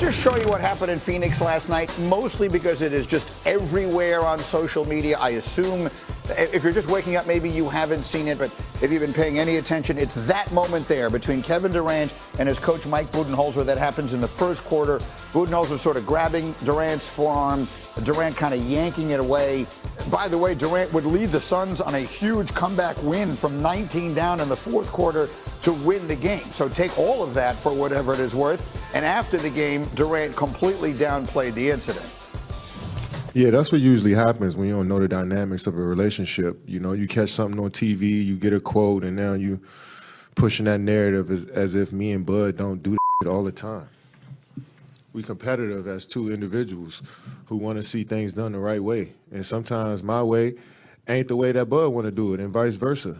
just show you what happened in Phoenix last night? Mostly because it is just everywhere on social media. I assume if you're just waking up, maybe you haven't seen it, but if you've been paying any attention, it's that moment there between Kevin Durant and his coach Mike Budenholzer that happens in the first quarter. Budenholzer sort of grabbing Durant's forearm, Durant kind of yanking it away. By the way, Durant would lead the Suns on a huge comeback win from 19 down in the fourth quarter to win the game. So take all of that for whatever it is worth. And after the game, Durant completely downplayed the incident. Yeah, that's what usually happens when you don't know the dynamics of a relationship. You know, you catch something on TV, you get a quote, and now you pushing that narrative as if me and Bud don't do that all the time. We competitive as two individuals who want to see things done the right way. And sometimes my way ain't the way that Bud want to do it, and vice versa.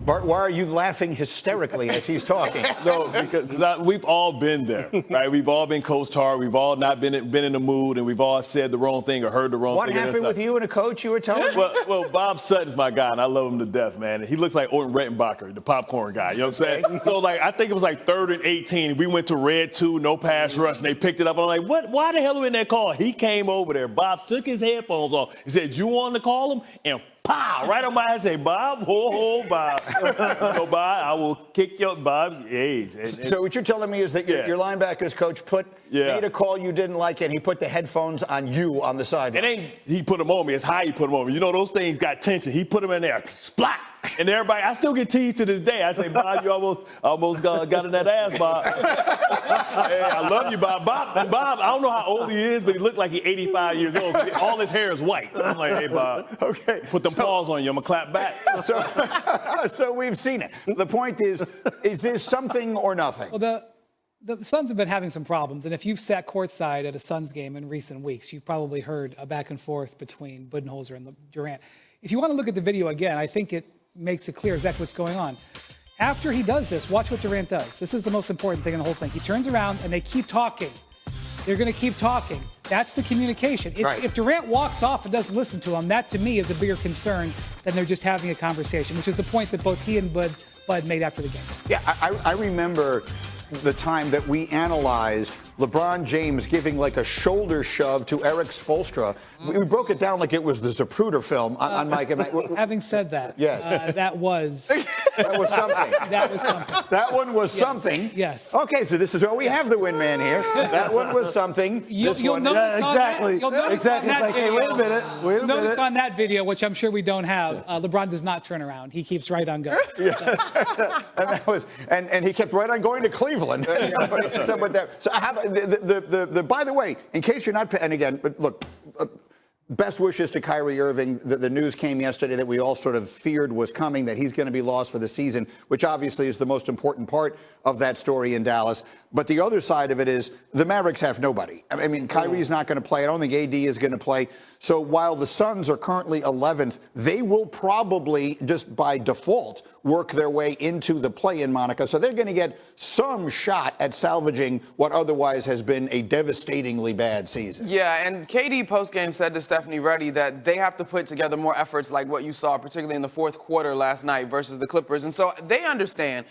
Bart, why are you laughing hysterically as he's talking? No, because we've all been there, right? We've all been coached hard. We've all not been in the mood, and we've all said the wrong thing or heard the wrong thing. What happened with you and a coach you were telling me? Well, Bob Sutton's my guy, and I love him to death, man. He looks like Orton Rettenbacher, the popcorn guy. You know what I'm saying? So, I think it was 3rd and 18. We went to red 2, no pass rush, and they picked it up. I'm like, what? Why the hell are we in that call? He came over there. Bob took his headphones off. He said, "You want to call him?" And pow! Right on my head, say, "Bob, ho, Bob." So, Bob, I will kick your Bob. Hey. So what you're telling me is that your linebackers coach made a call you didn't like, and he put the headphones on you on the sideline. It ain't he put them on me. It's how he put them on me. You know, those things got tension. He put them in there. Splat! And everybody, I still get teased to this day. I say, "Bob, you almost got in that ass, Bob." Hey, I love you, Bob. Bob, I don't know how old he is, but he looked like he's 85 years old. All his hair is white. I'm like, "Hey, Bob, okay, put them paws on you. I'm going to clap back." So we've seen it. The point is this something or nothing? Well, the Suns have been having some problems, and if you've sat courtside at a Suns game in recent weeks, you've probably heard a back and forth between Budenholzer and Durant. If you want to look at the video again, I think it makes it clear exactly what's going on. After he does this, watch what Durant does. This is the most important thing in the whole thing. He turns around and they keep talking. They're going to keep talking. That's the communication. If Durant walks off and doesn't listen to him, that to me is a bigger concern than they're just having a conversation, which is the point that both he and Bud made after the game. Yeah, I remember the time that we analyzed LeBron James giving a shoulder shove to Eric Spoelstra. We broke it down like it was the Zapruder film on Mike and Mike. Having said that, yes, that was something. That was something. That one was something. Yes. Okay, so this is where we have the win man here. That one was something. You'll notice exactly. Hey, wait a minute. Notice on that video, which I'm sure we don't have, LeBron does not turn around. He keeps right on going. Yeah. And that was, and he kept right on going to Cleveland. So how about by the way, in case you're not, and again, but look, best wishes to Kyrie Irving. The news came yesterday that we all sort of feared was coming, that he's going to be lost for the season, which obviously is the most important part of that story in Dallas. But the other side of it is the Mavericks have nobody. I mean, Kyrie's not going to play. I don't think AD is going to play. So while the Suns are currently 11th, they will probably just by default work their way into the play-in, Monica. So they're going to get some shot at salvaging what otherwise has been a devastatingly bad season. Yeah, and KD postgame said to Stephanie Redick that they have to put together more efforts like what you saw, particularly in the fourth quarter last night versus the Clippers. And so they understand.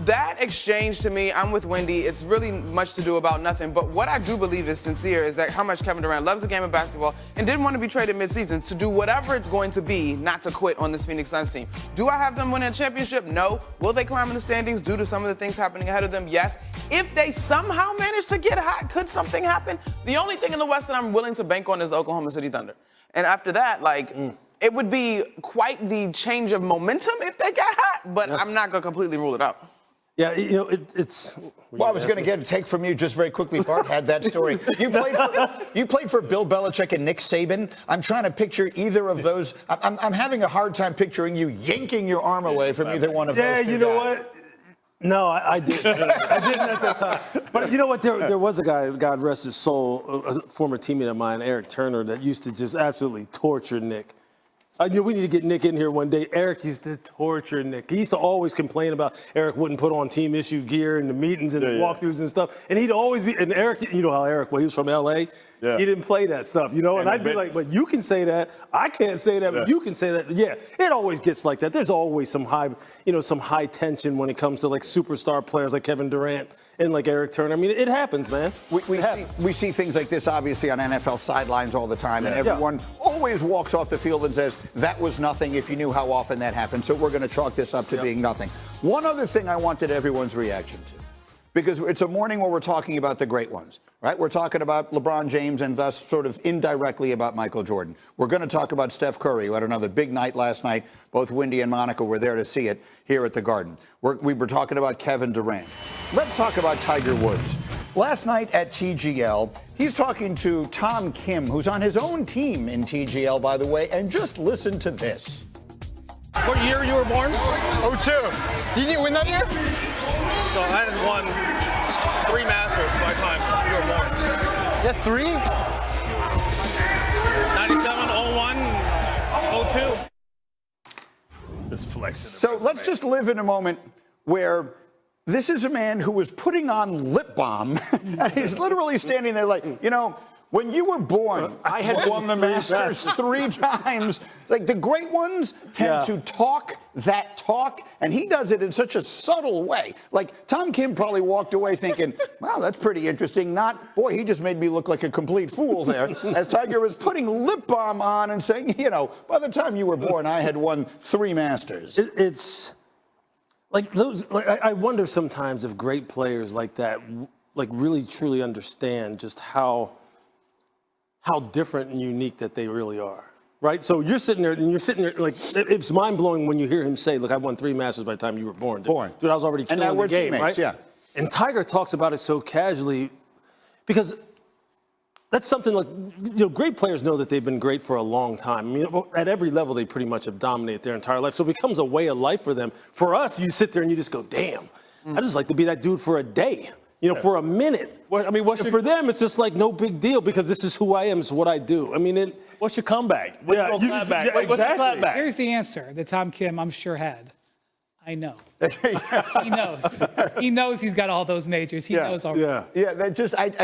That exchange, to me, I'm with Wendy. It's really much to do about nothing. But what I do believe is sincere is that how much Kevin Durant loves the game of basketball and didn't want to be traded midseason to do whatever it's going to be not to quit on this Phoenix Suns team. Do I have them win a championship? No. Will they climb in the standings due to some of the things happening ahead of them? Yes. If they somehow manage to get hot, could something happen? The only thing in the West that I'm willing to bank on is the Oklahoma City Thunder. And after that, it would be quite the change of momentum if they got hot, but I'm not going to completely rule it out. Yeah, it's. Well, I was going to get a take from you just very quickly. Bart had that story. You played for Bill Belichick and Nick Saban. I'm trying to picture either of those. I'm having a hard time picturing you yanking your arm away from either one of those two you know guys. what? No, I didn't. I didn't at that time. But you know what? There was a guy, God rest his soul, a former teammate of mine, Eric Turner, that used to just absolutely torture Nick. We need to get Nick in here one day. Eric used to torture Nick. He used to always complain about Eric wouldn't put on team issue gear in the meetings and the walkthroughs and stuff. And he'd always be, and Eric, you know how Eric, well, he was from L.A., he didn't play that stuff, you know? And I'd be like, but you can say that. I can't say that, but you can say that. Yeah, it always gets like that. There's always some high tension when it comes to like superstar players like Kevin Durant and like Eric Turner. I mean, it happens, man. We see things like this, obviously, on NFL sidelines all the time, and everyone always walks off the field and says, that was nothing if you knew how often that happened, so we're going to chalk this up to being nothing. One other thing I wanted everyone's reaction to, because it's a morning where we're talking about the great ones, right? We're talking about LeBron James and thus sort of indirectly about Michael Jordan. We're going to talk about Steph Curry, who had another big night last night. Both Wendy and Monica were there to see it here at the Garden. We were talking about Kevin Durant. Let's talk about Tiger Woods. Last night at TGL, he's talking to Tom Kim, who's on his own team in TGL, by the way, and just listen to this. What year you were born? 02. Didn't you win that year? So I hadn't won 3 Masters by the time you were born. Yeah, 3? 97, 01, 02. Just flexing. So let's just live in a moment where this is a man who was putting on lip balm, and he's literally standing there like, you know, when you were born, I had won the Masters 3 times. Like, the great ones tend to talk that talk, and he does it in such a subtle way. Like, Tom Kim probably walked away thinking, wow, that's pretty interesting. Not, boy, he just made me look like a complete fool there, as Tiger was putting lip balm on and saying, you know, by the time you were born, I had won 3 Masters. It's like those. Like, I wonder sometimes if great players like that, like, really truly understand just how different and unique that they really are, right? So you're sitting there like, it's mind blowing when you hear him say, "Look, I won 3 Masters by the time you were born." Dude, I was already killing the game, teammates, right? Yeah. And Tiger talks about it so casually because that's something like, you know, great players know that they've been great for a long time. I mean, at every level, they pretty much have dominated their entire life. So it becomes a way of life for them. For us, you sit there and you just go, damn, I just like to be that dude for a day. You know, for a minute. For them, it's just like no big deal because this is who I am, it's what I do. I mean, what's your comeback? What's your clapback? What's your clapback? Here's the answer that Tom Kim, I'm sure, had. I know. He knows. He knows he's got all those majors. He knows already. I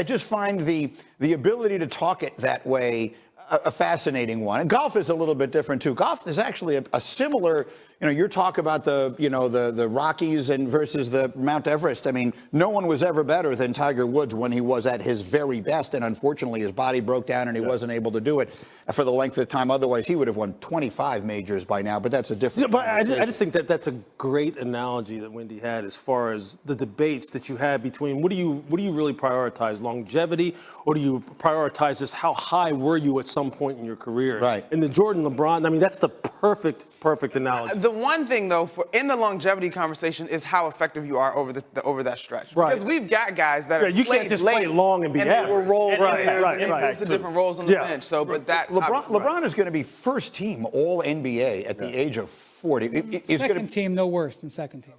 just find the ability to talk it that way a fascinating one. And golf is a little bit different too. Golf is actually a similar, you know, you're talking about the Rockies and versus the Mount Everest. I mean, no one was ever better than Tiger Woods when he was at his very best, and unfortunately his body broke down and he wasn't able to do it for the length of time. Otherwise, he would have won 25 majors by now, but that's a different but I just think that that's a great analogy that Wendy had as far as the debates that you had between what do you really prioritize, longevity, or do you prioritize just how high were you at some point in your career? Right. And the Jordan, LeBron, I mean, that's the perfect analogy. The one thing, though, in the longevity conversation is how effective you are over that stretch. Right. Because we've got guys that are you can't just play long and be average. They were role players and they moved to different roles on the bench. So, but that LeBron is going to be first team All NBA at the age of 40. Second team, no worse than second team.